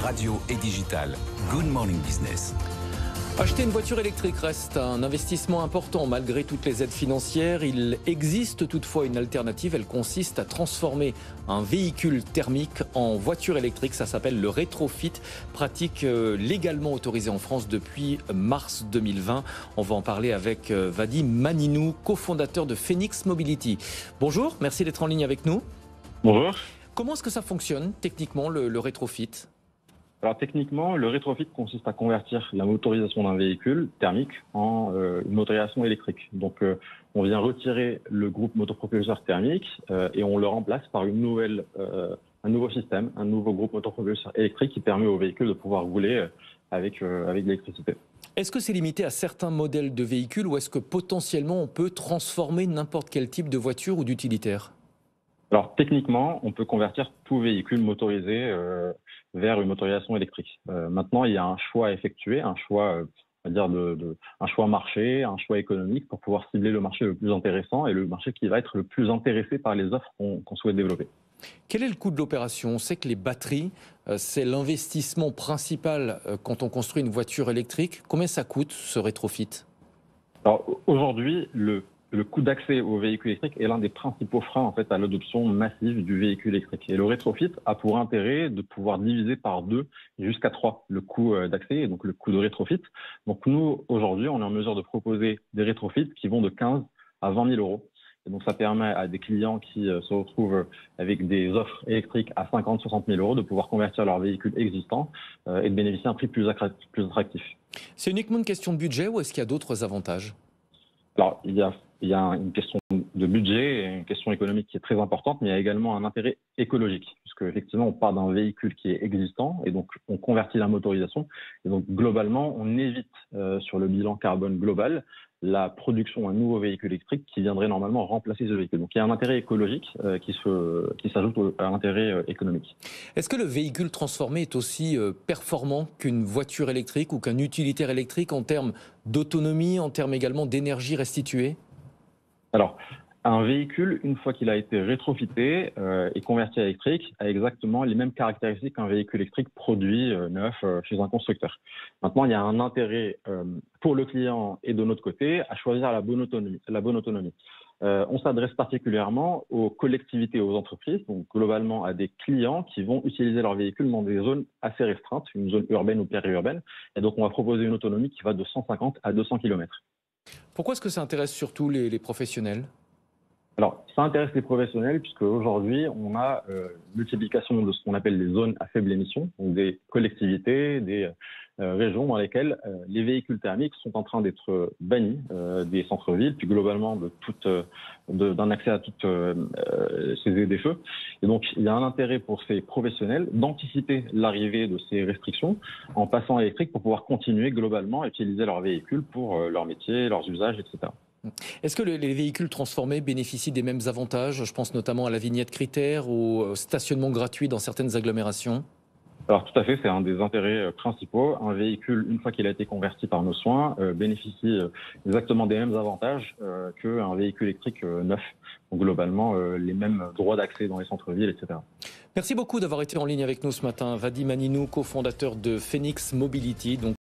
radio et digital. Good Morning Business. Acheter une voiture électrique reste un investissement important malgré toutes les aides financières. Il existe toutefois une alternative. Elle consiste à transformer un véhicule thermique en voiture électrique. Ça s'appelle le rétrofit, pratique légalement autorisée en France depuis mars 2020. On va en parler avec Vadim Maninou, cofondateur de Phoenix Mobility. Bonjour, merci d'être en ligne avec nous. Bonjour. Comment est-ce que ça fonctionne techniquement le rétrofit ? Alors techniquement, le rétrofit consiste à convertir la motorisation d'un véhicule thermique en une motorisation électrique. Donc on vient retirer le groupe motopropulseur thermique et on le remplace par un nouveau système, un nouveau groupe motopropulseur électrique qui permet au véhicule de pouvoir rouler avec de l'électricité. Est-ce que c'est limité à certains modèles de véhicules ou est-ce que potentiellement on peut transformer n'importe quel type de voiture ou d'utilitaire ? Alors techniquement, on peut convertir tout véhicule motorisé vers une motorisation électrique. Maintenant, il y a un choix à effectuer, un choix, on va dire un choix marché, un choix économique pour pouvoir cibler le marché le plus intéressant et le marché qui va être le plus intéressé par les offres qu'on souhaite développer. Quel est le coût de l'opération ? On sait que les batteries, c'est l'investissement principal quand on construit une voiture électrique. Combien ça coûte ce rétrofit ? Alors aujourd'hui, le coût d'accès au véhicule électrique est l'un des principaux freins en fait à l'adoption massive du véhicule électrique. Et le rétrofit a pour intérêt de pouvoir diviser par 2 jusqu'à 3 le coût d'accès et donc le coût de rétrofit. Donc nous, aujourd'hui, on est en mesure de proposer des rétrofits qui vont de 15 à 20 000 euros. Et donc ça permet à des clients qui se retrouvent avec des offres électriques à 50 60 000 euros de pouvoir convertir leur véhicule existant et de bénéficier d'un prix plus attractif. C'est uniquement une question de budget ou est-ce qu'il y a d'autres avantages ? Alors, il y a une question de budget et une question économique qui est très importante, mais il y a également un intérêt écologique, puisque effectivement, on part d'un véhicule qui est existant et donc on convertit la motorisation. Et donc, globalement, on évite sur le bilan carbone global la production d'un nouveau véhicule électrique qui viendrait normalement remplacer ce véhicule. Donc, il y a un intérêt écologique qui s'ajoute à l'intérêt économique. Est-ce que le véhicule transformé est aussi performant qu'une voiture électrique ou qu'un utilitaire électrique en termes d'autonomie, en termes également d'énergie restituée ? Alors, un véhicule, une fois qu'il a été rétrofité et converti à électrique, a exactement les mêmes caractéristiques qu'un véhicule électrique produit neuf chez un constructeur. Maintenant, il y a un intérêt pour le client et de notre côté à choisir la bonne autonomie. On s'adresse particulièrement aux collectivités et aux entreprises, donc globalement à des clients qui vont utiliser leur véhicule dans des zones assez restreintes, une zone urbaine ou périurbaine. Et donc, on va proposer une autonomie qui va de 150 à 200 km. Pourquoi est-ce que ça intéresse surtout les professionnels ? Alors, ça intéresse les professionnels puisque aujourd'hui, on a multiplication de ce qu'on appelle les zones à faible émission, donc des collectivités, des régions dans lesquelles les véhicules thermiques sont en train d'être bannis des centres-villes, puis globalement d'un accès à toutes ces ZFE. Et donc, il y a un intérêt pour ces professionnels d'anticiper l'arrivée de ces restrictions en passant à l'électrique pour pouvoir continuer globalement à utiliser leur véhicule pour leur métier, leurs usages, etc. Est-ce que les véhicules transformés bénéficient des mêmes avantages ? Je pense notamment à la vignette critère ou au stationnement gratuit dans certaines agglomérations. Alors tout à fait, c'est un des intérêts principaux. Un véhicule, une fois qu'il a été converti par nos soins, bénéficie exactement des mêmes avantages qu'un véhicule électrique neuf. Donc globalement, les mêmes droits d'accès dans les centres-villes, etc. Merci beaucoup d'avoir été en ligne avec nous ce matin. Vadim Maninou, cofondateur de Phoenix Mobility.